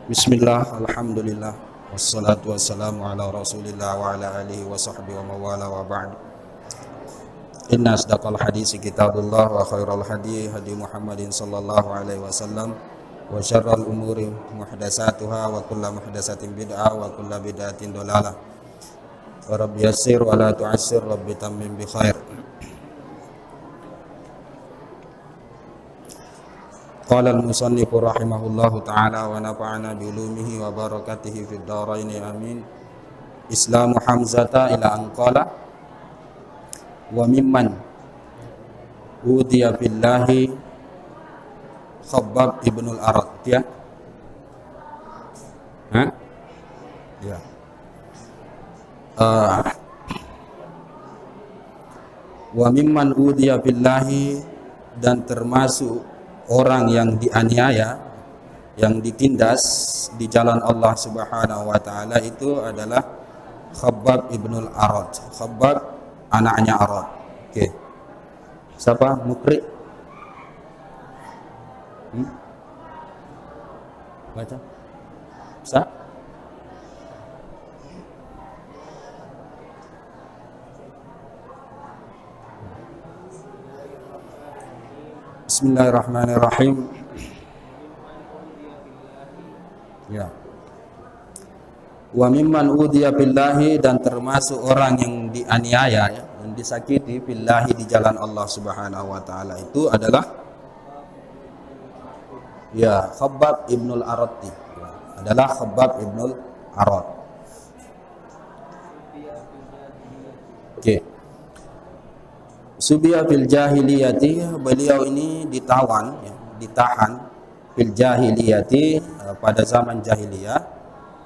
Bismillah, alhamdulillah, wassalatu wassalamu ala rasulillah wa ala alihi wa sahbihi wa mawala wa ba'd. Inna asdaqal hadisi kitabullah wa khairal hadi hadi Muhammadin sallallahu alaihi wasallam wa syarral umuri muhdasatuha wa kulla muhdasatin bid'ah wa kulla bid'atin dolalah. Wa rabbi yassir wa la tu'assir, rabbi tammim bi khair. Qala al-musannifu rahimahullahu ta'ala wa nafa'ana bi ulumihi wa barakatihi fid dharain amin. Islamu Hamzata ila an qala wa mimman udiya billahi Khabbab ibnul Arat, ya. Ya. Wa mimman udiya billahi, dan termasuk orang yang dianiaya, yang ditindas di jalan Allah Subhanahu wa taala itu adalah Khabbab ibnul Arat. Khabbab anaknya Arat. Oke. Siapa? Mukri? Baca. Bisa? Bismillahirrahmanirrahim. Ya. Wa mimman udiya billahi, dan termasuk orang yang dianiaya, ya, yang disakiti billahi di jalan Allah Subhanahu wa taala itu adalah ya Khabbab ibnul Arati. Ya, adalah Khabbab ibnul Arat. Oke. Subiya fil jahiliyati, beliau ini ditawan, ya, ditahan fil jahiliyati, pada zaman jahiliyah.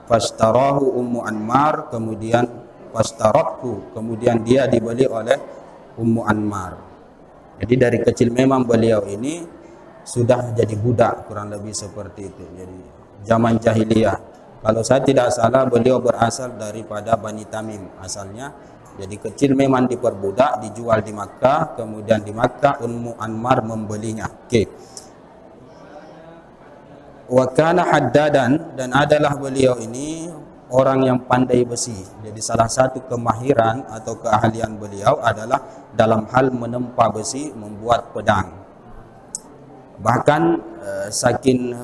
Fashtarahu Ummu Anmar, kemudian fashtarathu, kemudian dia dibeli oleh Ummu Anmar. Jadi dari kecil memang beliau ini sudah jadi budak, kurang lebih seperti itu. Jadi zaman jahiliyah. Kalau saya tidak salah beliau berasal daripada Bani Tamim asalnya. Jadi kecil memang diperbudak, dijual di Makkah, kemudian di Makkah Ummu Anmar membelinya. Oke. Wa kana haddadan, dan adalah beliau ini orang yang pandai besi. Jadi salah satu kemahiran atau keahlian beliau adalah dalam hal menempa besi, membuat pedang. Bahkan saking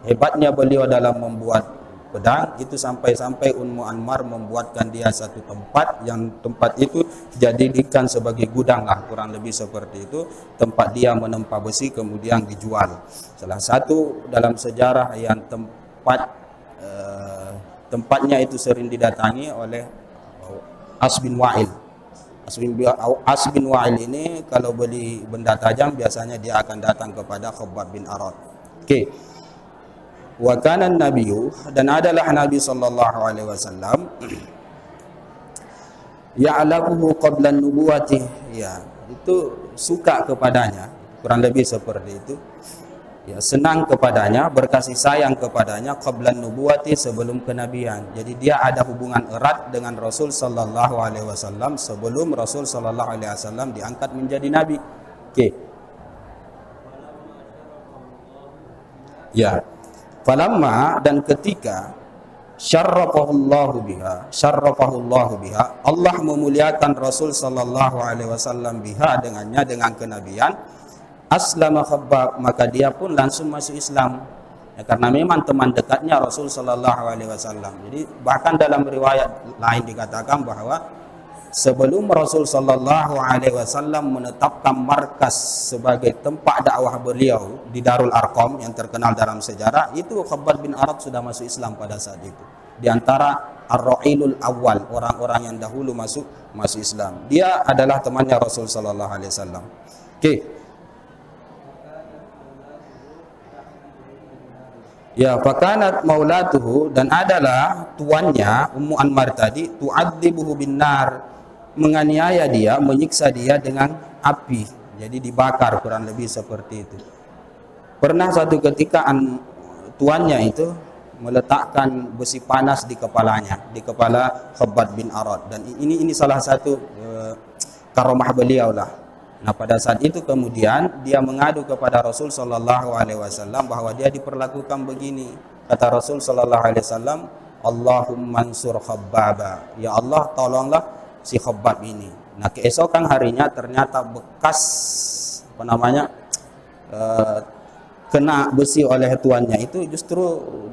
hebatnya beliau dalam membuat pedang itu sampai-sampai Ummu Anmar membuatkan dia satu tempat, yang tempat itu dijadikan sebagai gudang lah, kurang lebih seperti itu, tempat dia menempa besi kemudian dijual. Salah satu dalam sejarah yang tempatnya itu sering didatangi oleh As bin Wa'il. As bin Wa'il ini kalau beli benda tajam biasanya dia akan datang kepada Khabbab bin Arat. Oke. Wa kana an-nabiyyu, dan adalah Nabi sallallahu alaihi wasallam ya'lafuhu qabla an-nubuwati, ya, itu suka kepadanya, kurang lebih seperti itu. Ya, senang kepadanya, berkasih sayang kepadanya qabla an-nubuwati, sebelum kenabian. Jadi dia ada hubungan erat dengan Rasul sallallahu alaihi wasallam sebelum Rasul sallallahu alaihi wasallam diangkat menjadi nabi. Oke. Ya. Falamma, dan ketika syarrafahullahu biha, Allah memuliakan Rasul sallallahu alaihi wasallam biha, dengannya, dengan kenabian, aslama Khabbab, maka dia pun langsung masuk Islam. Ya, karena memang teman dekatnya Rasul sallallahu alaihi wasallam. Jadi bahkan dalam riwayat lain dikatakan bahwa sebelum Rasul sallallahu alaihi wasallam menetapkan markas sebagai tempat dakwah beliau di Darul Arqam yang terkenal dalam sejarah, itu Khabbab bin Arat sudah masuk Islam pada saat itu. Di antara Ar-Ra'ilul Awwal, orang-orang yang dahulu masuk Islam. Dia adalah temannya Rasul sallallahu alaihi wasallam. Oke. Ya, fakanat maulatuhu, dan adalah tuannya Ummu Anmar tadi, tu'adzibuhu bin nar, menganiaya dia, menyiksa dia dengan api. Jadi dibakar, kurang lebih seperti itu. Pernah satu ketika tuannya itu meletakkan besi panas di kepalanya, di kepala Khabbab bin Arat, dan ini salah satu karomah beliau lah. Nah, pada saat itu kemudian dia mengadu kepada Rasul sallallahu alaihi wasallam bahwa dia diperlakukan begini. Kata Rasul sallallahu alaihi wasallam, Allahumma ansur Khabbaba. Ya Allah, tolonglah si Khabbab ini. Nah, keesokan harinya ternyata bekas kena besi oleh tuannya itu justru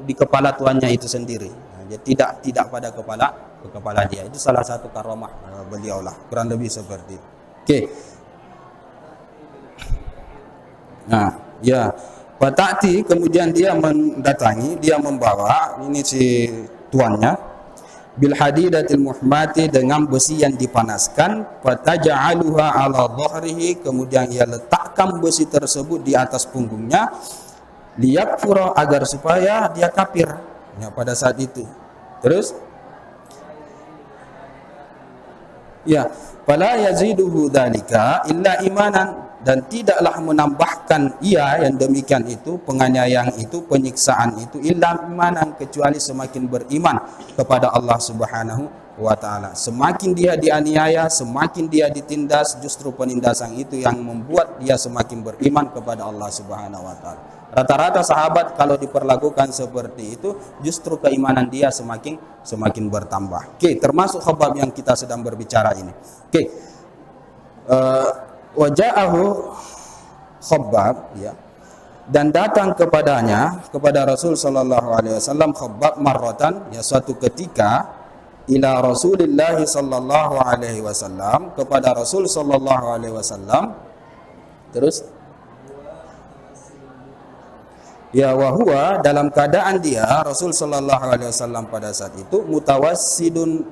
di kepala tuannya itu sendiri. Nah, dia tidak pada kepala dia. Itu salah satu karamah beliau lah, kurang lebih seperti itu. Oke. Nah, ya. Fatati, kemudian dia mendatangi, dia membawa ini si tuannya bil hadidatil muhmati, dengan besi yang dipanaskan, fataja'aluha ala dhahrihi, kemudian ia letakkan besi tersebut di atas punggungnya, liyakfura, agar supaya dia kafir ya pada saat itu. Terus ya, fala yaziduhu dzalika illa imanan, dan tidaklah menambahkan ia yang demikian itu, penganiayaan itu, penyiksaan itu, illa imanan, kecuali semakin beriman kepada Allah Subhanahu wa taala. Semakin dia dianiaya, semakin dia ditindas, justru penindasan itu yang membuat dia semakin beriman kepada Allah Subhanahu wa taala. Rata-rata sahabat kalau diperlakukan seperti itu, justru keimanan dia semakin bertambah. Oke, termasuk Khabbab yang kita sedang berbicara ini. Oke. Waja'ahu Khabbab, ya, dan datang kepadanya, kepada Rasul sallallahu alaihi wasallam, Khabbab marratan, ya, suatu ketika, ila Rasulillah sallallahu alaihi wasallam, kepada Rasul sallallahu alaihi wasallam. Terus ya, wahua, dalam keadaan dia Rasul sallallahu alaihi wasallam pada saat itu mutawassidun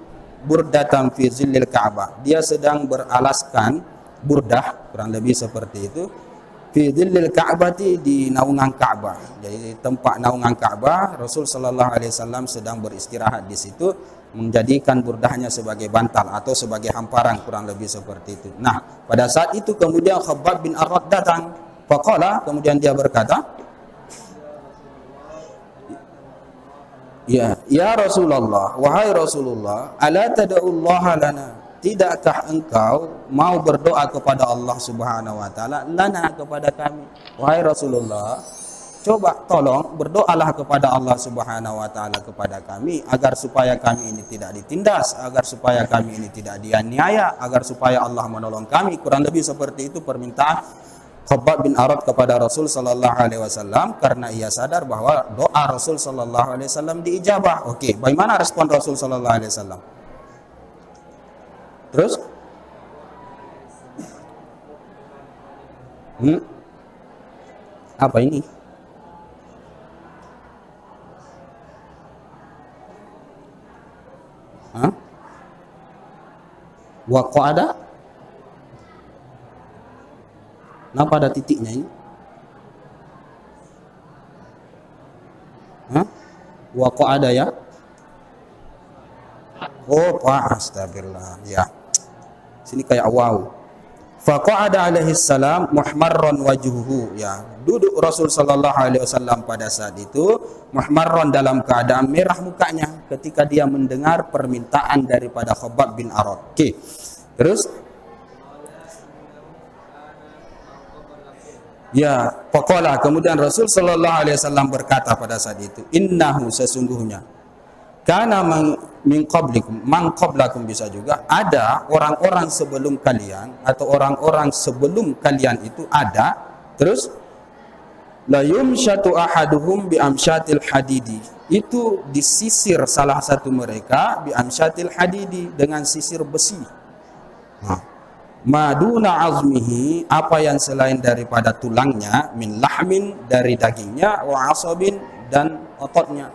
burdatan fi zillil Ka'bah, dia sedang beralaskan burdah, kurang lebih seperti itu, fi dhillil Ka'bati, di naungan Ka'bah. Jadi tempat naungan Ka'bah, Rasul sallallahu alaihi wasallam sedang beristirahat di situ, menjadikan burdahnya sebagai bantal atau sebagai hamparan, kurang lebih seperti itu. Nah, pada saat itu kemudian Khabbab bin Arad datang. Faqala, kemudian dia berkata, ya Rasulullah, wahai Rasulullah, ala tad'ullaha lana, tidakkah engkau mau berdoa kepada Allah Subhanahu wa taala, lana, kepada kami? Wahai Rasulullah, coba tolong berdoalah kepada Allah Subhanahu wa taala kepada kami, agar supaya kami ini tidak ditindas, agar supaya kami ini tidak dianiaya, agar supaya Allah menolong kami. Kurang lebih seperti itu permintaan Khabbab bin Arad kepada Rasul sallallahu alaihi wasallam, karena ia sadar bahwa doa Rasul sallallahu alaihi wasallam diijabah. Oke, bagaimana respon Rasul sallallahu alaihi wasallam? Terus apa ini? Waqa'ada? Kenapa ada titiknya ini? Waqa'ada, ya? Oh, astagfirullah, ya. Sini kayak wow. Faqa'ada alaihi salam muhmarran wajhuhu, ya. Duduk Rasul sallallahu alaihi wasallam pada saat itu muhmarran, dalam keadaan merah mukanya ketika dia mendengar permintaan daripada Khabbab bin Arad. Oke. Terus ya, faqala, kemudian Rasul sallallahu alaihi wasallam berkata pada saat itu, innahu, sesungguhnya, karena min qablikum, man qablakum, bisa juga ada orang-orang sebelum kalian, atau orang-orang sebelum kalian itu ada. Terus la yumshatu ahaduhum bi amsyatil hadidi, itu disisir salah satu mereka bi amsyatil hadidi, dengan sisir besi. Maduna azmihi, apa yang selain daripada tulangnya, min lahmin, dari dagingnya, wa asabin, dan ototnya.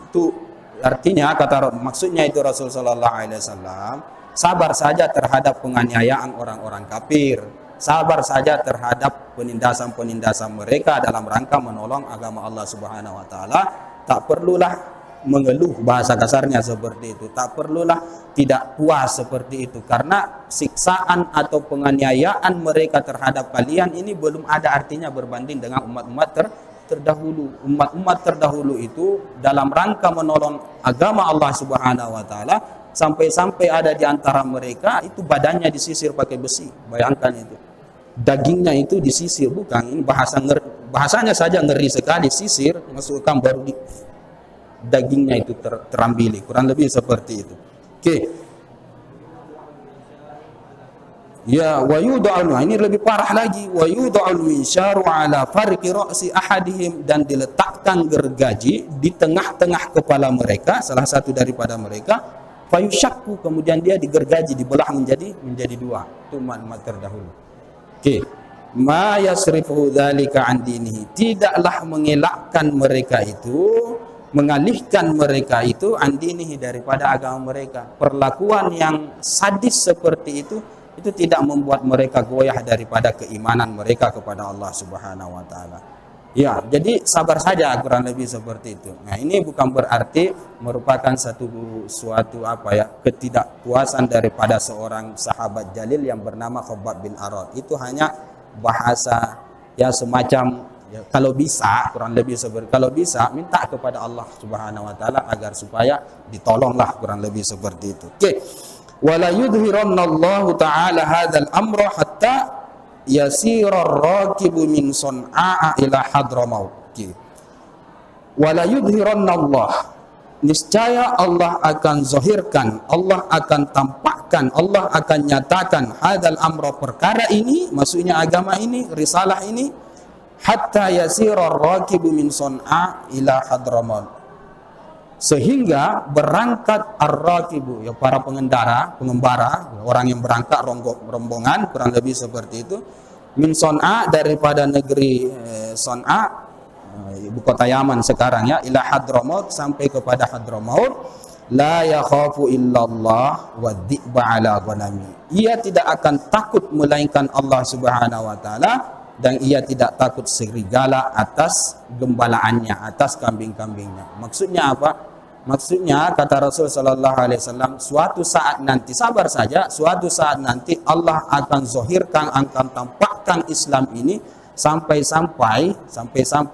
Itu artinya, maksudnya itu Rasul sallallahu alaihi wasallam sabar saja terhadap penganiayaan orang-orang kafir, sabar saja terhadap penindasan-penindasan mereka dalam rangka menolong agama Allah Subhanahu wa taala. Tak perlulah mengeluh, bahasa kasarnya seperti itu. Tak perlulah tidak puas seperti itu, karena siksaan atau penganiayaan mereka terhadap kalian ini belum ada artinya berbanding dengan umat-umat terdahulu. Umat-umat terdahulu itu dalam rangka menolong agama Allah Subhanahu wa taala, sampai-sampai ada di antara mereka itu badannya disisir pakai besi. Bayangkan itu. dagingnya itu disisir, bukan. Ini bahasanya saja ngeri sekali. Sisir, masukkan baru dagingnya itu terambili, kurang lebih seperti itu. Oke. Ya, wa yud'al, ini lebih parah lagi, wa yud'al minsyaru ala farqi ra'si ahadihim, dan diletakkan gergaji di tengah-tengah kepala mereka, salah satu daripada mereka, fayusyakku, kemudian dia digergaji, dibelah menjadi dua. Itu umat terdahulu. Oke. Ma yasrifu dzalika an dinihi, tidaklah mengelakkan mereka itu, mengalihkan mereka itu an dinihi, daripada agama mereka. Perlakuan yang sadis seperti itu tidak membuat mereka goyah daripada keimanan mereka kepada Allah Subhanahu wa taala. Ya, jadi sabar saja, kurang lebih seperti itu. Nah, ini bukan berarti merupakan suatu ketidakpuasan daripada seorang sahabat jalil yang bernama Khabbab bin Arad. Itu hanya bahasa ya semacam ya, kalau bisa, kurang lebih seperti, kalau bisa minta kepada Allah Subhanahu wa taala agar supaya ditolonglah, kurang lebih seperti itu. Oke. Wala yudhirannallahu ta'ala hadzal amra hatta yasira ar-rakibu min Son'a ila Hadramaut. Wala yudhirannallah, niscaya Allah akan zahirkan, Allah akan tampakkan, Allah akan nyatakan hadzal amra, perkara ini, maksudnya agama ini, risalah ini, hatta yasira ar-rakibu min Son'a ila Hadramaut, sehingga berangkat ar-rakibu, ya para pengembara, orang yang berangkat rombongan, kurang lebih seperti itu, min Son'a, daripada negeri Son'a, ibu kota Yaman sekarang ya, ila Hadramaut, sampai kepada Hadramaut, la yakhafu illallah wa dhi'ba ala ghanami, ia tidak akan takut melainkan Allah Subhanahu wa taala, dan ia tidak takut serigala atas gembalaannya, atas kambing-kambingnya. Maksudnya apa? Maksudnya, kata Rasul sallallahu alaihi wasallam, suatu saat nanti, sabar saja, suatu saat nanti Allah akan zahirkan, akan tampakkan Islam ini, sampai-sampai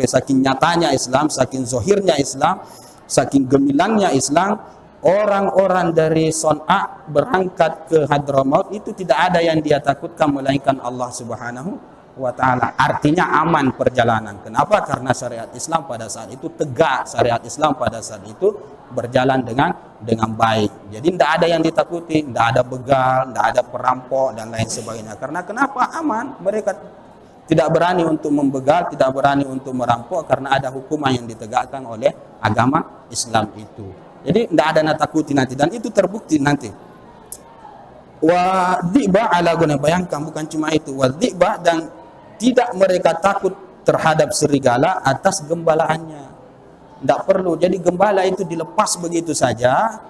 saking nyatanya Islam, saking zahirnya Islam, saking gemilangnya Islam, orang-orang dari Son'a berangkat ke Hadramaut itu tidak ada yang dia takutkan melainkan Allah Subhanahu wa ta'ala. Artinya aman perjalanan. Kenapa? Karena syariat Islam pada saat itu tegak, syariat Islam pada saat itu berjalan dengan baik. Jadi tidak ada yang ditakuti, tidak ada begal, tidak ada perampok dan lain sebagainya. Karena kenapa? Aman. Mereka tidak berani untuk membegal, tidak berani untuk merampok, karena ada hukuman yang ditegakkan oleh agama Islam itu. Jadi tidak ada yang takuti nanti, dan itu terbukti nanti. Wa dhi'ba ala ghanam, bayangkan, bukan cuma itu, wa dhi'ba, dan tidak mereka takut terhadap serigala atas gembalaannya. Tidak perlu, jadi gembala itu dilepas begitu saja,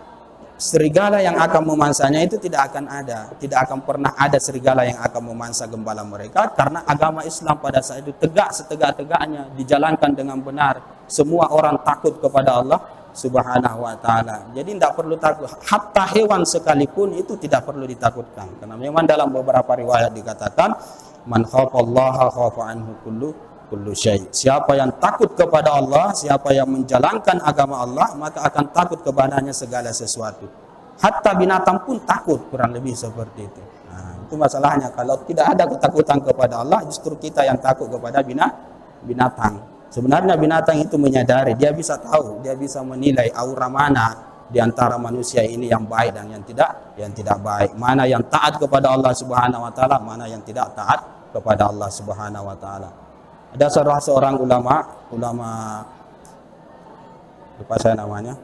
serigala yang akan memansanya itu tidak akan ada, tidak akan pernah ada serigala yang akan memangsa gembala mereka, karena agama Islam pada saat itu tegak setegak-tegaknya, dijalankan dengan benar. Semua orang takut kepada Allah Subhanahu wa ta'ala. Jadi tidak perlu takut, hatta hewan sekalipun itu tidak perlu ditakutkan, karena memang dalam beberapa riwayat dikatakan, man khafallaha khafa anhu kullu syai'. Siapa yang takut kepada Allah, siapa yang menjalankan agama Allah, maka akan takut kepadanya segala sesuatu. Hatta binatang pun takut, kurang lebih seperti itu. Nah, itu masalahnya, kalau tidak ada ketakutan kepada Allah, justru kita yang takut kepada binatang. Sebenarnya binatang itu menyadari, dia bisa tahu, dia bisa menilai aura mana di antara manusia ini yang baik dan yang tidak baik. Mana yang taat kepada Allah Subhanahu wa taala, mana yang tidak taat kepada Allah Subhanahu wa taala. Ada seorang ulama lupa saya namanya.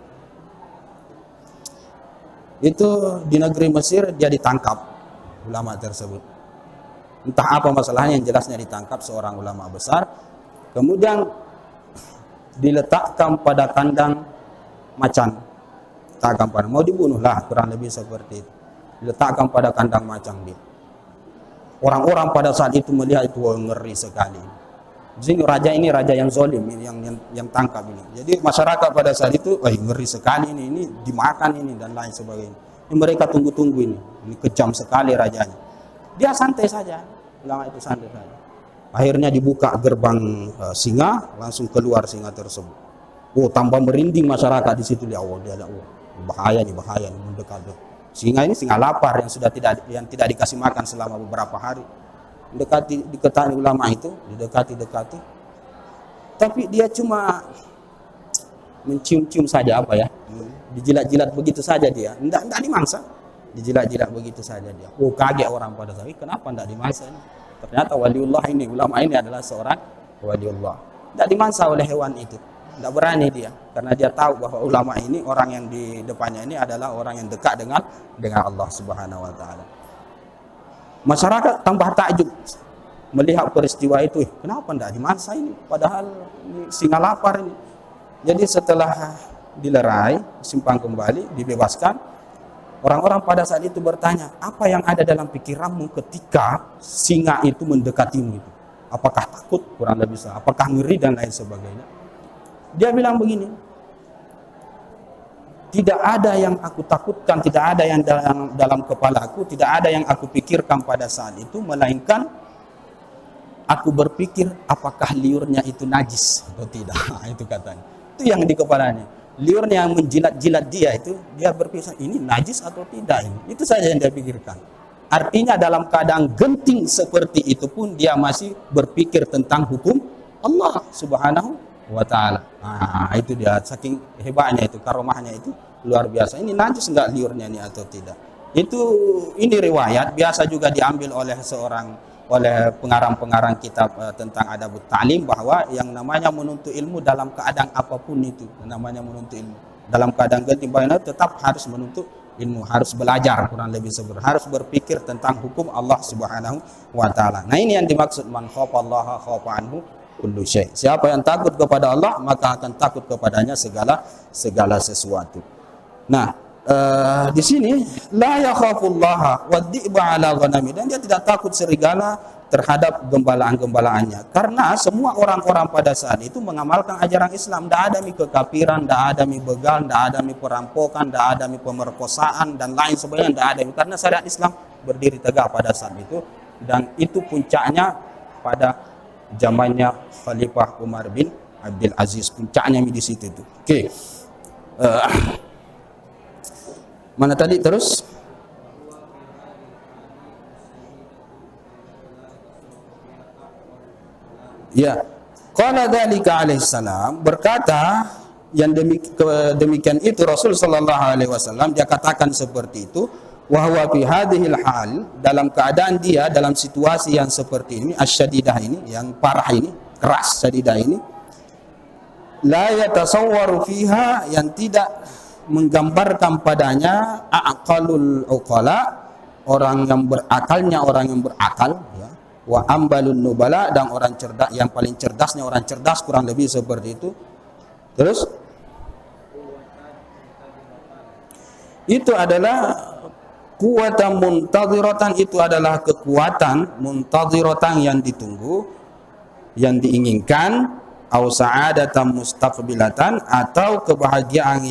Itu di negeri Mesir dia ditangkap, ulama tersebut. Entah apa masalahnya, yang jelasnya ditangkap seorang ulama besar. Kemudian diletakkan pada kandang macan. Mau dibunuh lah, kurang lebih seperti itu. Diletakkan pada kandang macan dia. Orang-orang pada saat itu melihat itu ngeri sekali. Jadi raja ini raja yang zalim, yang tangkap ini. Jadi masyarakat pada saat itu, ngeri sekali ini dimakan ini dan lain sebagainya. Ini mereka tunggu-tunggu ini kejam sekali rajanya. Dia santai saja, ulama itu santai saja. Akhirnya dibuka gerbang singa, langsung keluar singa tersebut. Tambah merinding masyarakat di situ. Bahaya nih mendekat. Singa ini singa lapar yang tidak dikasih makan selama beberapa hari. dekati ulama itu, didekati. Tapi dia cuma mencium-cium saja dijilat-jilat begitu saja dia. Enggak dimangsa. Dijilat-jilat begitu saja dia. Oh, kaget orang pada saat itu, kenapa enggak dimangsa ini? Ternyata waliullah ini, ulama ini adalah seorang waliullah. Enggak dimangsa oleh hewan itu. Enggak berani dia, karena dia tahu bahwa ulama ini, orang yang di depannya ini adalah orang yang dekat dengan Allah Subhanahu wa taala. Masyarakat tambah takjub melihat peristiwa itu. Kenapa enggak dimangsa ini? Padahal ini singa lapar ini. Jadi setelah dilerai, simpang kembali, dibebaskan, orang-orang pada saat itu bertanya, apa yang ada dalam pikiranmu ketika singa itu mendekatimu itu? Apakah takut? Kurang lebih sah. Apakah ngeri dan lain sebagainya? Dia bilang begini, tidak ada yang aku takutkan, tidak ada yang dalam kepalaku, tidak ada yang aku pikirkan pada saat itu, melainkan aku berpikir apakah liurnya itu najis atau tidak. Itu katanya. Itu yang di kepalanya. Liurnya yang menjilat-jilat dia itu, dia berpikir ini najis atau tidak ini. Itu saja yang dia pikirkan. Artinya dalam keadaan genting seperti itu pun dia masih berpikir tentang hukum Allah Subhanahu wa taala. Nah, itu dia, saking hebatnya itu, karomahnya itu luar biasa. Ini najis enggak liurnya ini atau tidak. Ini riwayat biasa juga diambil oleh pengarang-pengarang kitab tentang adabut ta'lim, bahwa yang namanya menuntut ilmu dalam keadaan apapun itu, namanya menuntut ilmu dalam keadaan genting tetap harus menuntut ilmu, harus belajar, kurang lebih harus berpikir tentang hukum Allah Subhanahu wa taala. Nah, ini yang dimaksud man khafallaha khafa anhu kullu syai'. Siapa yang takut kepada Allah, maka akan takut kepadanya segala sesuatu. Nah, di sini la yakhafullaha waddi'ba ala ghanami, dan dia tidak takut serigala terhadap gembalaan-gembalaannya, karena semua orang-orang pada saat itu mengamalkan ajaran Islam. Tidak ada kekafiran, tidak ada begal, tidak ada perampokan, tidak ada pemerkosaan dan lain sebagainya, tidak ada, karena syariat Islam berdiri tegak pada saat itu. Dan itu puncaknya pada zamannya Khalifah Umar bin Abdul Aziz, puncaknya di situ itu. Oke. Mana tadi terus? Ya. Qala dzalika alaihi salam, berkata yang demikian itu Rasul sallallahu alaihi wasallam, dia katakan seperti itu, wa huwa fi hadhil hal, dalam keadaan dia dalam situasi yang seperti ini, asyadidah ini, yang parah ini, keras, syadidah ini, la yatasawwaru fiha, yang tidak menggambarkan padanya aqalul uqala, orang yang berakal, ya, wa ambalun nubala, dan orang cerdas, yang paling cerdasnya orang cerdas, kurang lebih seperti itu. Terus itu adalah kuwatan muntadhiratan, itu adalah kekuatan muntadhiratan yang ditunggu, yang diinginkan, au sa'adatan mustaqbilatan, atau kebahagiaan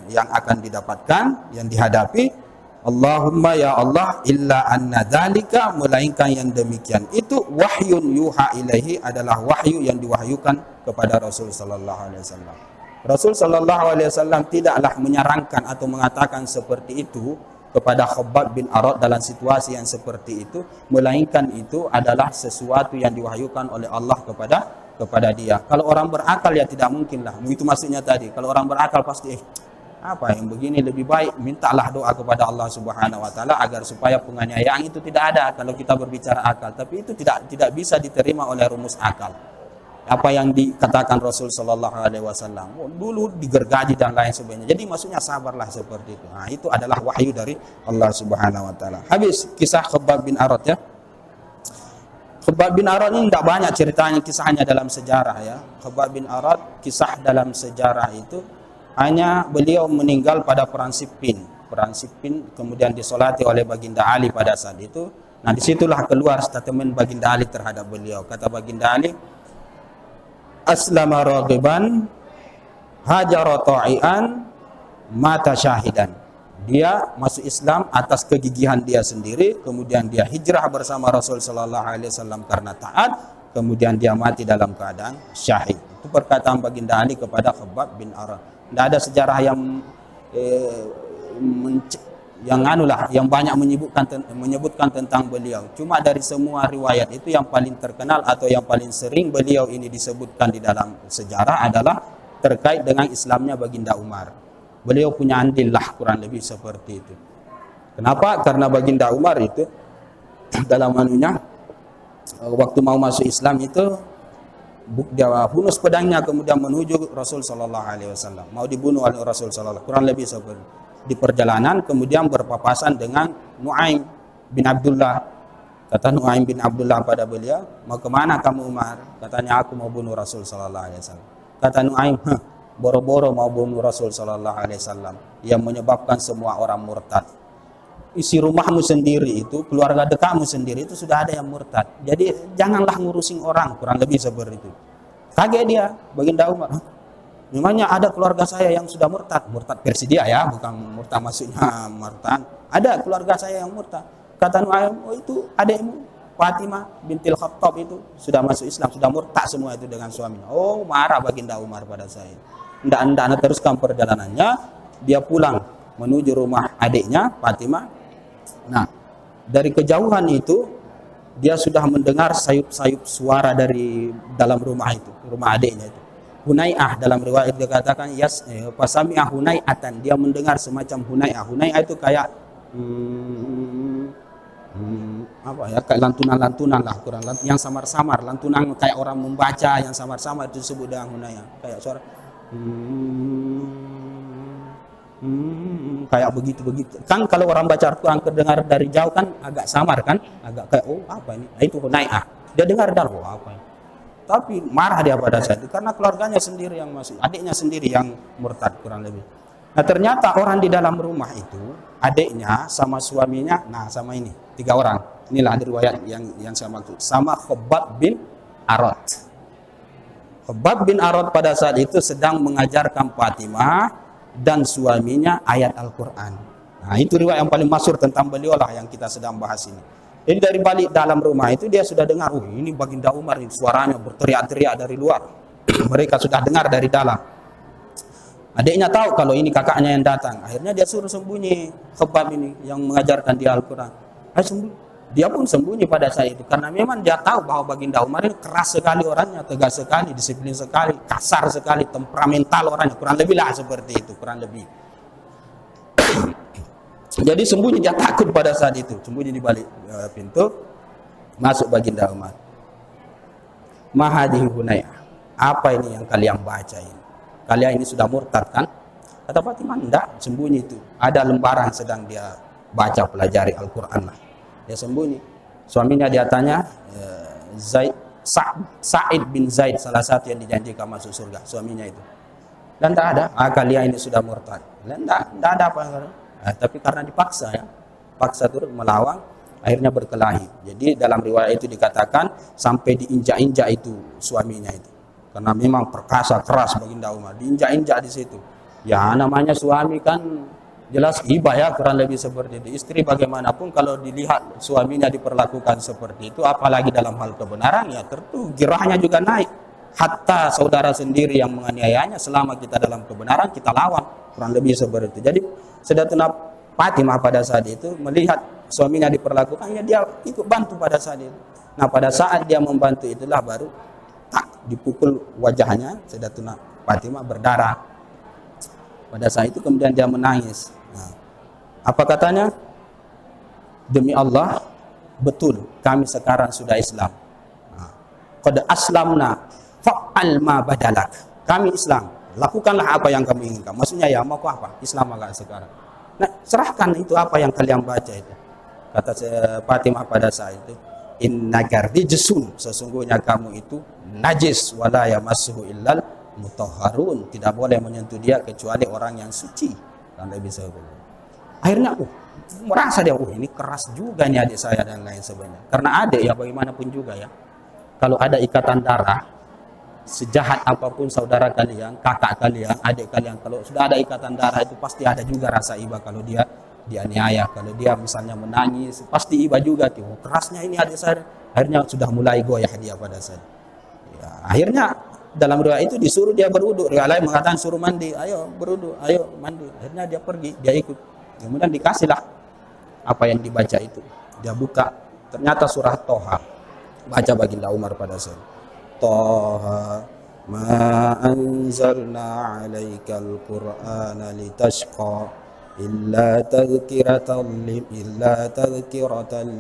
yang akan didapatkan, yang dihadapi. Allahumma ya Allah, illa anna dzalika, melainkan yang demikian itu, wahyun yuha ilaihi, adalah wahyu yang diwahyukan kepada Rasul sallallahu alaihi wasallam. Rasul sallallahu alaihi wasallam tidaklah menyarankan atau mengatakan seperti itu kepada Khabbab bin Arad dalam situasi yang seperti itu, melainkan itu adalah sesuatu yang diwahyukan oleh Allah kepada dia. Kalau orang berakal ya tidak mungkin lah. Itu maksudnya tadi. Kalau orang berakal pasti apa yang begini lebih baik, mintalah doa kepada Allah Subhanahu wa taala agar supaya penganiayaan itu tidak ada kalau kita berbicara akal. Tapi itu tidak bisa diterima oleh rumus akal. Apa yang dikatakan Rasul sallallahu alaihi wasallam, dulu digergaji dan lain sebagainya. Jadi maksudnya sabarlah seperti itu. Nah, itu adalah wahyu dari Allah Subhanahu wa taala. Habis kisah Khabbab bin Arad ya. Khabbab bin Arad ini tidak banyak ceritanya, kisahnya dalam sejarah ya. Khabbab bin Arad, kisah dalam sejarah itu hanya beliau meninggal pada perang Siffin. Perang Siffin kemudian disolati oleh Baginda Ali pada saat itu. Nah, disitulah keluar statement Baginda Ali terhadap beliau. Kata Baginda Ali, aslama raghiban, hajara ta'ian, mata syahidan. Dia masuk Islam atas kegigihan dia sendiri, kemudian dia hijrah bersama Rasul sallallahu alaihi wasallam karena taat, kemudian dia mati dalam keadaan syahid. Itu perkataan Baginda Ali kepada Khabbab bin Arad. Tidak ada sejarah yang yang banyak menyebutkan tentang beliau. Cuma dari semua riwayat itu yang paling terkenal atau yang paling sering beliau ini disebutkan di dalam sejarah adalah terkait dengan Islamnya Baginda Umar. Beliau punya andil lah kurang lebih seperti itu. Kenapa? Karena Baginda Umar itu dalam anunya waktu mau masuk Islam itu dia hunus pedangnya kemudian menuju Rasul sallallahu alaihi wasallam, mau dibunuh oleh Rasul sallallahu kurang lebih seperti di perjalanan kemudian berpapasan dengan Nuaim bin Abdullah. Kata Nuaim bin Abdullah pada beliau, "Mau kemana kamu Umar?" Katanya, "Aku mau bunuh Rasul sallallahu alaihi wasallam." Kata Nuaim, "Boro-boro mau bunuh Rasul sallallahu alaihi wasallam yang menyebabkan semua orang murtad. Isi rumahmu sendiri itu, keluarga dekatmu sendiri itu sudah ada yang murtad. Jadi janganlah ngurusin orang," kurang lebih seperti itu. Kaget dia, Baginda Umar. Memangnya ada keluarga saya yang sudah murtad? Murtad versi dia ya, bukan murtad maksudnya murtad. Ada keluarga saya yang murtad. Kata Nuaim, "Oh itu adikmu Fatimah bintil Khattab itu sudah masuk Islam, sudah murtad semua itu dengan suaminya." Oh, marah Baginda Umar pada saya. Ndak teruskan perjalanannya, dia pulang menuju rumah adiknya Fatimah. Nah, dari kejauhan itu dia sudah mendengar sayup-sayup suara dari dalam rumah itu, rumah adiknya itu. Hunai'ah dalam riwayat dikatakan pasami'ah hunai'atan, dia mendengar semacam hunai'ah. Hunai'ah itu kayak apa ya, kayak lantunan-lantunan lah, kurang yang samar-samar, lantunan kayak orang membaca yang samar-samar itu disebut dengan hunai'ah. Kayak suara kayak begitu-begitu. Kan kalau orang baca Al-Quran terdengar dari jauh kan agak samar kan, agak kayak oh apa ini? Nah, itu hunai'ah. Dia dengar oh apa ini? Tapi marah dia pada saat itu karena keluarganya sendiri yang masuk, adiknya sendiri yang murtad kurang lebih. Nah, ternyata orang di dalam rumah itu, adiknya sama suaminya, nah sama ini, 3 orang. Inilah riwayat yang saya maksud. Sama Khabbab bin Arad. Khabbab bin Arad pada saat itu sedang mengajarkan Fatimah dan suaminya ayat Al-Quran. Nah, itu riwayat yang paling masyhur tentang beliau lah yang kita sedang bahas ini. Jadi dari balik dalam rumah itu dia sudah dengar, ini Baginda Umar ini suaranya berteriak-teriak dari luar. Mereka sudah dengar dari dalam. Adiknya tahu kalau ini kakaknya yang datang. Akhirnya dia suruh sembunyi Khabbab ini yang mengajarkan dia Al-Quran. Dia pun sembunyi pada saat itu karena memang dia tahu bahwa Baginda Umar ini keras sekali orangnya, tegas sekali, disiplin sekali, kasar sekali, temperamental orangnya, kurang lebih lah seperti itu, kurang lebih. Jadi sembunyi, dia takut pada saat itu, sembunyi di balik pintu. Masuk Baginda Umar. "Mahadihi Hunai'ah, apa ini yang kalian baca ini? Kalian ini sudah murtad kan?" Kata Fatimah, "Enggak, sembunyi itu. Ada lembaran sedang dia baca, pelajari Al-Quran lah." Dia sembunyi. Suaminya dia tanya, Sa'id bin Zaid, salah satu yang dijanjikan masuk surga, suaminya itu. Dan tak ada, kalian ini sudah murtad. Dan tak ada apa. Tapi karena dipaksa ya, paksa turut melawan, akhirnya berkelahi. Jadi dalam riwayat itu dikatakan sampai diinjak-injak itu suaminya itu. Karena memang perkasa keras Baginda Umar, diinjak-injak di situ. Ya namanya suami kan jelas iba ya, kurang lebih seperti itu. Istri bagaimanapun kalau dilihat suaminya diperlakukan seperti itu, apalagi dalam hal kebenaran, ya tentu girahnya juga naik. Hatta saudara sendiri yang menganiayanya, selama kita dalam kebenaran kita lawan, kurang lebih seperti itu. Jadi Sayyidatina Fatimah pada saat itu melihat suaminya diperlakukan, ya dia ikut bantu pada saat itu. Nah, pada saat dia membantu itulah baru dipukul wajahnya Sayyidatina Fatimah berdarah. Pada saat itu kemudian dia menangis. Nah, apa katanya? "Demi Allah, betul kami sekarang sudah Islam. Qad aslamna fa'al ma badalak." Kami Islam, lakukanlah apa yang kamu inginkan. Maksudnya ya mau apa? Islam agak sekarang. Nah, serahkan itu apa yang kalian baca itu. Kata Fatimah pada saat itu, "Innaka rijsun, sesungguhnya kamu itu najis, wala yamassuhu illal mutahharun, tidak boleh menyentuh dia kecuali orang yang suci." Dan lebih sebagainya. Akhirnya merasa dia, ini keras juga nih adik saya dan lain sebagainya. Karena adik ya bagaimanapun juga ya, kalau ada ikatan darah, sejahat apapun saudara kalian, kakak kalian, adik kalian, kalau sudah ada ikatan darah itu pasti ada juga rasa iba kalau dia dianiaya, kalau dia misalnya menangis, pasti iba juga tuh. Kerasnya ini adik saya. Akhirnya sudah mulai goyah dia pada saat. Ya, akhirnya dalam doa itu disuruh dia berwudu. Riwayat lain mengatakan suruh mandi, ayo berwudu, ayo mandi. Akhirnya dia pergi, dia ikut. Kemudian dikasihlah apa yang dibaca itu. Dia buka, ternyata surah Toha. Baca baginda Umar pada saat Toha ma anzalna 'alaikal qur'ana litashqa illa tadhkiratan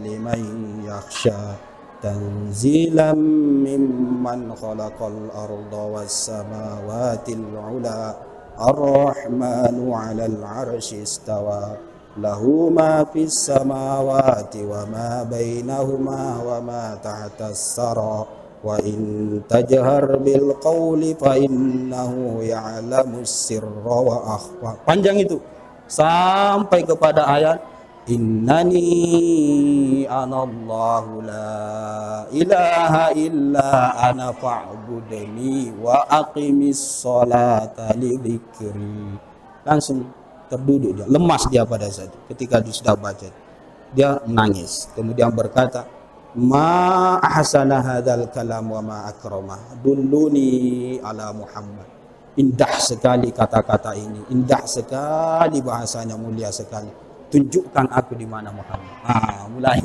liman yakhsha tanzilan mimman khalaqal arda was samawati al-'ula ar-rahmanu 'alal 'arsyi istawa lahu ma fis samawati wa ma bainahuma wa ma tahtas sara wa in tajhar bil qawli fa innahu ya'lamus sirra wa akhfa. Panjang itu sampai kepada ayat innani anallahu la ilaha illa ana fa'budni wa aqimis sholata li dzikri. Langsung terduduk dia, lemas dia pada saat itu. Ketika dia sudah baca, dia menangis, kemudian berkata, ma ahsana hadzal kalam wa ma akramah dulluni ala Muhammad. Indah sekali kata-kata ini, indah sekali bahasanya, mulia sekali. Tunjukkan aku di mana Muhammad. Mulai.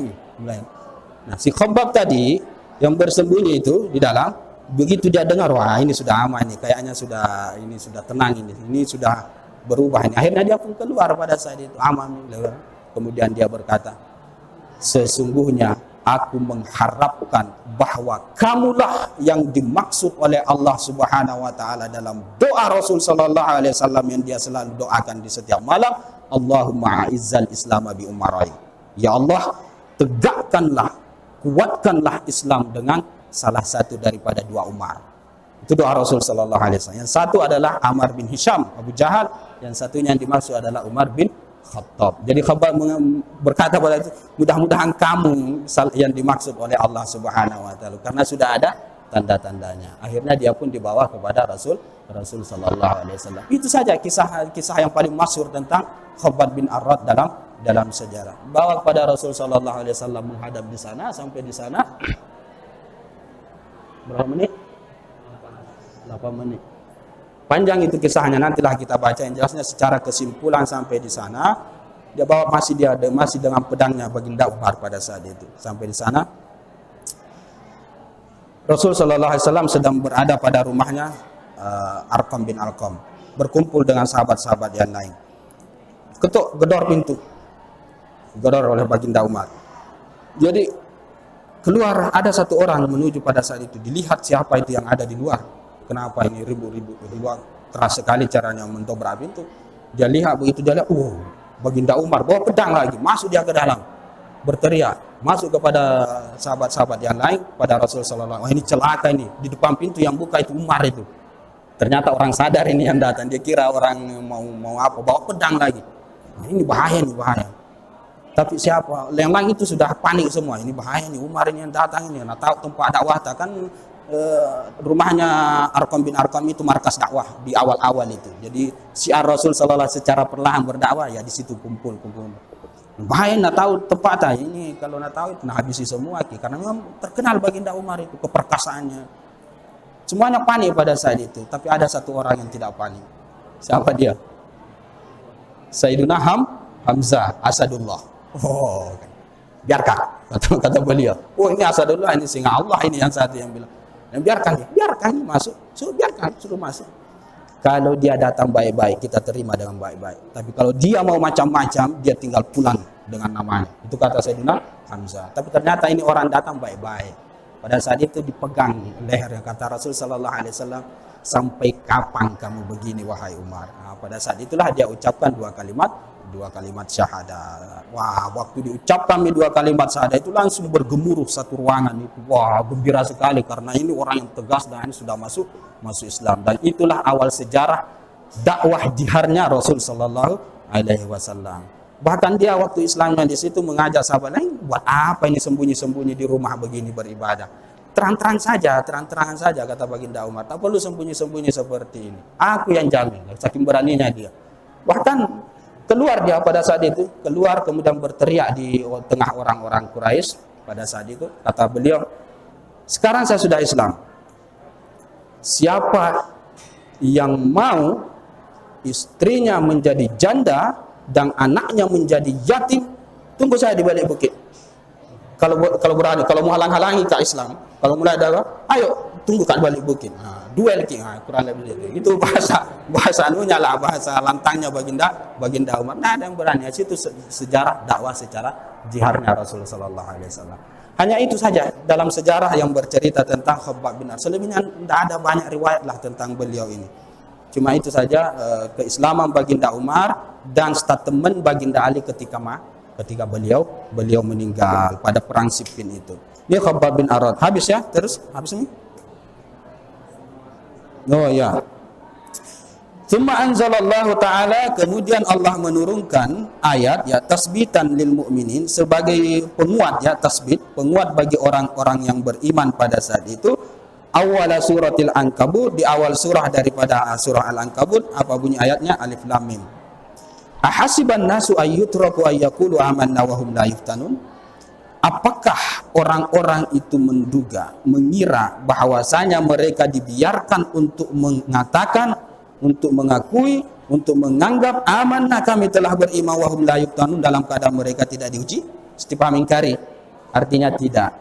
Nah, si Khabbab tadi yang bersembunyi itu di dalam, begitu dia dengar, wah ini sudah aman nih, kayaknya sudah tenang ini sudah berubah ini. Akhirnya dia pun keluar pada saat itu, aman. Kemudian dia berkata, sesungguhnya aku mengharapkan bahwa kamulah yang dimaksud oleh Allah Subhanahu wa taala dalam doa Rasul sallallahu alaihi wasallam yang dia selalu doakan di setiap malam, Allahumma a'izzal Islam bi umarai. Ya Allah, tegakkanlah, kuatkanlah Islam dengan salah satu daripada dua Umar. Itu doa Rasul sallallahu alaihi wasallam. Yang satu adalah Ammar bin Hisham, Abu Jahal, yang satunya yang dimaksud adalah Umar bin Khattab. Jadi Khabbab berkata pada itu, mudah-mudahan kamu yang dimaksud oleh Allah Subhanahu wa taala, karena sudah ada tanda-tandanya. Akhirnya dia pun dibawa kepada Rasul sallallahu alaihi wasallam. Itu saja kisah yang paling masyhur tentang Khabbab bin Arad dalam sejarah. Bawa kepada Rasul sallallahu alaihi wasallam, menghadap di sana, sampai di sana berapa menit? 8 menit. Panjang itu kisahnya, nantilah kita baca. Yang jelasnya secara kesimpulan sampai di sana, dia bawa masih dengan pedangnya baginda Umar pada saat itu. Sampai di sana, Rasul sallallahu alaihi wasallam sedang berada pada rumahnya Arqam bin Alqam, berkumpul dengan sahabat-sahabat yang lain. Ketuk gedor pintu, gedor oleh baginda Umar. Jadi keluar ada satu orang menuju pada saat itu. Dilihat siapa itu yang ada di luar. Kenapa ini ribut-ribut di luar? Keras sekali caranya mendobrak pintu. Dia lihat begitu, dia lihat, baginda Umar bawa pedang lagi, masuk dia ke dalam, berteriak, masuk kepada sahabat-sahabat yang lain, pada Rasul sallallahu alaihi wasallam. Ini celaka ini, di depan pintu yang buka itu Umar itu. Ternyata orang sadar ini yang datang, dia kira orang mau apa, bawa pedang lagi. Nah, ini bahaya. Tapi siapa? Yang lain itu sudah panik semua. Ini bahaya nih, Umar ini yang datang ini. Nah, tahu tempat dakwah kan rumahnya Arqam bin Arqam itu markas dakwah di awal-awal itu. Jadi syiar Rasul sallallahu alaihi wasallam secara perlahan berdakwah ya di situ kumpul. Bahaya nak tahu tempatnya ini, kalau nak tahu itu nak habisi semua karena memang terkenal baginda Umar itu keperkasaannya. Semuanya panik pada saat itu, tapi ada satu orang yang tidak panik. Siapa dia? Sayyiduna Hamzah Asadullah. Biarkan kata beliau. Ini Asadullah, ini singa Allah, ini yang satu yang bilang. Dan biarkan dia masuk. Suruh masuk. Kalau dia datang baik-baik, kita terima dengan baik-baik. Tapi kalau dia mau macam-macam, dia tinggal pulang dengan namanya. Itu kata Sayyidina Hamzah. Tapi ternyata ini orang datang baik-baik. Pada saat itu dipegang lehernya, kata Rasul sallallahu alaihi wasallam, sampai kapan kamu begini wahai Umar? Nah, pada saat itulah dia ucapkan dua kalimat syahadat. Wah, waktu diucapkan dua kalimat syahadat itu langsung bergemuruh satu ruangan itu. Wah, gembira sekali karena ini orang yang tegas dan ini sudah masuk Islam. Dan itulah awal sejarah dakwah jiharnya Rasul sallallahu alaihi wasallam. Bahkan dia waktu Islamnya di situ mengajak sahabat lain, buat apa ini sembunyi-sembunyi di rumah begini beribadah? Terang-terangan saja kata baginda Umar. Tak perlu sembunyi-sembunyi seperti ini. Aku yang jamin. Saking beraninya dia. Bahkan keluar dia pada saat itu, kemudian berteriak di tengah orang-orang Quraisy pada saat itu, kata beliau, sekarang saya sudah Islam. Siapa yang mau istrinya menjadi janda, dan anaknya menjadi yatim, tunggu saya di balik bukit. Kalau berani, kalau mau halang-halangi ke Islam, kalau mulai ada, ayo tunggu kat balik bukit. Duel kurang lebih itu bahasa anunya lah, bahasa lantangnya baginda Umar. Nah, ada yang berani. Itu sejarah dakwah secara jihadnya Rasulullah sallallahu alaihi wasallam. Hanya itu saja dalam sejarah yang bercerita tentang Khabbab bin Arat. Selebihnya tidak ada banyak riwayat lah tentang beliau ini. Cuma itu saja keislaman baginda Umar dan statement baginda Ali ketika beliau meninggal pada perang Siffin itu. Ini Khabbab bin Arat. Habis ya? Terus habis ini? Oh ya. Tsumma anzalallahu ta'ala, kemudian Allah menurunkan ayat ya tasbitan lil mu'minin, sebagai penguat ya, tasbit, penguat bagi orang-orang yang beriman pada saat itu. Awwala suratil Ankabut, di awal surah daripada surah Al-Ankabut, apa bunyi ayatnya? Alif lam mim. Ahasiban nasu ayyutraku ayyaqulu amanna wa hum la yuftanun? Apakah orang-orang itu mengira bahwasanya mereka dibiarkan untuk mengatakan, untuk mengakui, untuk menganggap amanah kami telah beriman wa hum la yuftanun, dalam keadaan mereka tidak diuji? Istifham ingkari, artinya tidak.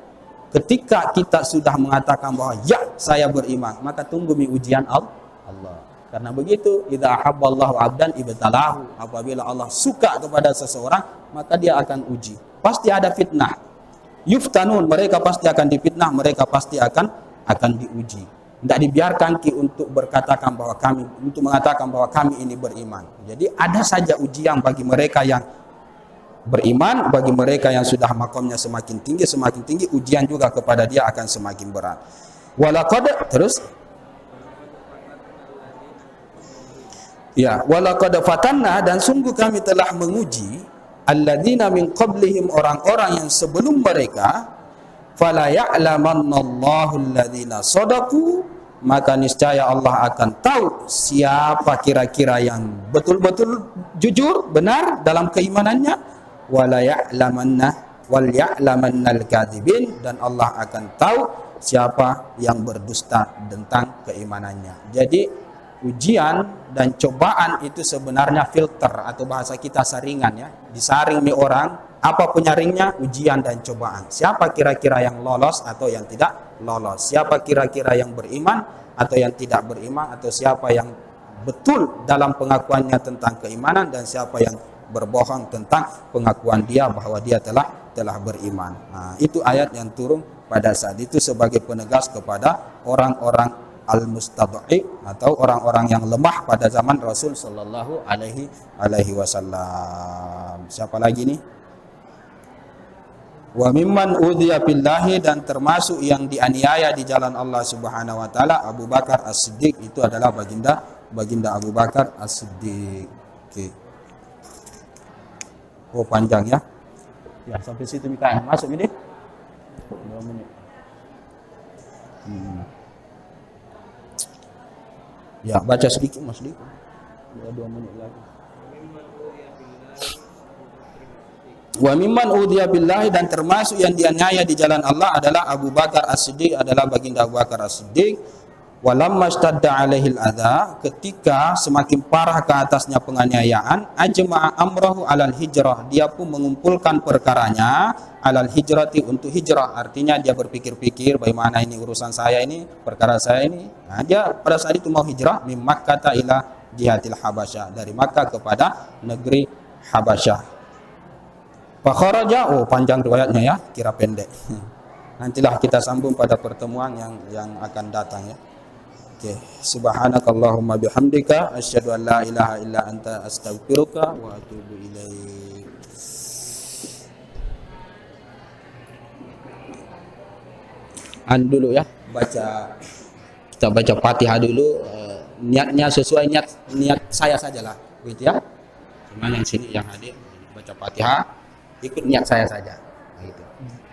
Ketika kita sudah mengatakan bahwa ya saya beriman, maka tunggu ujian Allah. Karena begitu, idza ahabballahu 'abdan ibtalahu, apabila Allah suka kepada seseorang, maka dia akan uji. Pasti ada fitnah. Yuftanun, mereka pasti akan difitnah, mereka pasti akan diuji. Tidak dibiarkan untuk mengatakan bahwa kami ini beriman. Jadi ada saja ujian bagi mereka yang beriman, bagi mereka yang sudah makamnya semakin tinggi, ujian juga kepada dia akan semakin berat. Walaqad, terus ya, walaqad fatanna, dan sungguh kami telah menguji alladzina min qablihim, orang-orang yang sebelum mereka. Fala ya'lamannallahu alladzina shadaqu, maka niscaya Allah akan tahu siapa kira-kira yang betul-betul jujur, benar dalam keimanannya. Wala ya'lamannal kadzibin, dan Allah akan tahu siapa yang berdusta tentang keimanannya. Jadi ujian dan cobaan itu sebenarnya filter, atau bahasa kita saringan ya. Disaring orang, apa penyaringnya? Ujian dan cobaan. Siapa kira-kira yang lolos atau yang tidak lolos? Siapa kira-kira yang beriman atau yang tidak beriman? Atau siapa yang betul dalam pengakuannya tentang keimanan, dan siapa yang berbohong tentang pengakuan dia bahwa dia telah beriman. Nah, itu ayat yang turun pada saat itu sebagai penegas kepada orang-orang al-mustad'if, atau orang-orang yang lemah pada zaman Rasul sallallahu alaihi wasallam. Siapa lagi nih? Wa mimman udhiya billahi, dan termasuk yang dianiaya di jalan Allah Subhanahu wa taala, Abu Bakar As-Siddiq. Itu adalah baginda Abu Bakar As-Siddiq. Oke. Oh, panjang ya. Ya, sampai situ Mikael. Masuk ini. 2 menit. Ya, baca sedikit Mas Dik. 2 menit lagi. Wa mimman udhiya billahi, dan termasuk yang dianiaya di jalan Allah adalah Abu Bakar As-Siddiq, adalah baginda Abu Bakar As-Siddiq. Walamma stadda alaihil adha, ketika semakin parah ke atasnya penganiayaan, ajma'a amrahu alal hijrah, dia pun mengumpulkan perkaranya alal hijrati, untuk hijrah. Artinya dia berpikir-pikir, bagaimana ini urusan saya ini, perkara saya ini. Nah, dia pada saat itu mau hijrah min Makkah ila jihatil Habasyah, dari Makkah kepada negeri Habasyah. Fa kharaja, oh panjang riwayatnya ya, kira pendek. Nantilah kita sambung pada pertemuan yang akan datang ya. Oke, subhanakallahumma bihamdika asyhadu an la ilaha illa anta astaghfiruka wa atubu ilaik. Dulu ya, kita baca Fatihah dulu. Niatnya sesuai niat saya sajalah, gitu ya. Cuman yang sini yang hadir baca Fatihah ikut niat saya saja, gitu.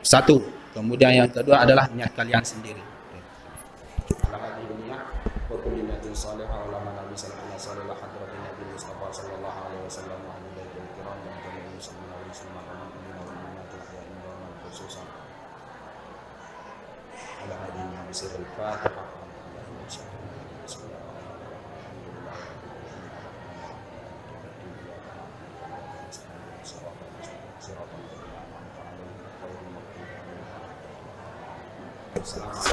Satu. Kemudian yang kedua adalah niat kalian sendiri. Salihah ulama Nabi sallallahu alaihi wasallam hadratin Nabi Mustafa sallallahu alaihi wasallam wa alihi kiram dan jami'ul muslimin wal muslimat wa mu'minatil ahya'i minhum khususan ala hadina bisirul Fatihah. Assalamualaikum.